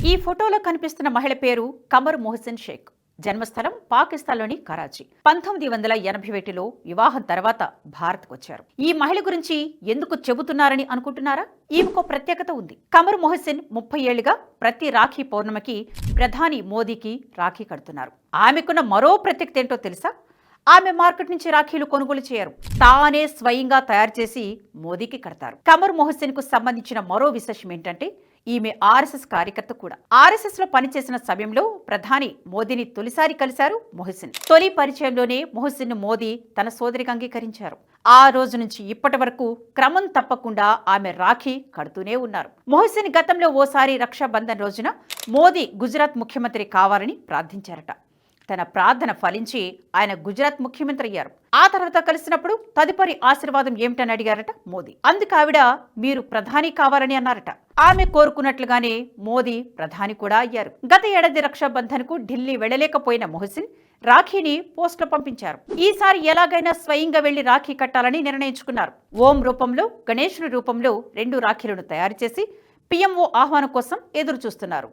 ఈ ఫోటోలో కనిపిస్తున్న మహిళ పేరు కమర్ మొహసిన్ షేక్. జన్మస్థలం పాకిస్తాన్లోని కరాచీ. 1981లో వివాహం తర్వాత భారత్కు వచ్చారు. ఈ మహిళ గురించి ఎందుకు చెబుతున్నారని అనుకుంటున్నారా? ఈమెకు ప్రత్యేకత ఉంది. కమర్ మొహసిన్ 30 ఏళ్లుగా ప్రతి రాఖీ పౌర్ణమికి ప్రధాని మోదీకి రాఖీ కడుతున్నారు. ఆమెకున్న మరో ప్రత్యేకత ఏంటో తెలుసా? ఆమె మార్కెట్ నుంచి రాఖీలు కొనుగోలు చేయరు. తానే స్వయంగా తయారు చేసి మోదీకి కడతారు. కమర్ మొహసిన్ కు సంబంధించిన మరో విశేషం ఏంటంటే ఈమె ఆర్ఎస్ఎస్ కార్యకర్త కూడా. ఆర్ఎస్ఎస్ లో పనిచేసిన సమయంలో ప్రధాని మోదీని తొలిసారి కలిశారు మొహసిన్. తొలి పరిచయంలోనే మొహసిన్ ను మోదీ తన సోదరిగా అంగీకరించారు. ఆ రోజు నుంచి ఇప్పటి వరకు క్రమం తప్పకుండా ఆమె రాఖీ కడుతూనే ఉన్నారు. మొహసిన్ గతంలో ఓసారి రక్షాబంధన్ రోజున మోదీ గుజరాత్ ముఖ్యమంత్రి కావాలని ప్రార్థించారట. తన ప్రార్థన ఫలించి ఆయన గుజరాత్ ముఖ్యమంత్రి అయ్యారు. ఆ తర్వాత కలిసినప్పుడు తదుపరి ఆశీర్వాదం ఏమిటని అడిగారట మోదీ. అందుకు ఆవిడ మీరు ప్రధాని కావాలని అన్నారట. ఆమె కోరుకున్నట్లుగానే మోదీ ప్రధాని కూడా అయ్యారు. గత ఏడాది రక్షాబంధన్ కు ఢిల్లీ వెళ్లలేకపోయిన మొహసిన్ రాఖీని పోస్టులో పంపించారు. ఈసారి ఎలాగైనా స్వయంగా వెళ్లి రాఖీ కట్టాలని నిర్ణయించుకున్నారు. ఓం రూపంలో, గణేశుని రూపంలో 2 రాఖీలను తయారు చేసి పిఎంఓ ఆహ్వానం కోసం ఎదురు చూస్తున్నారు.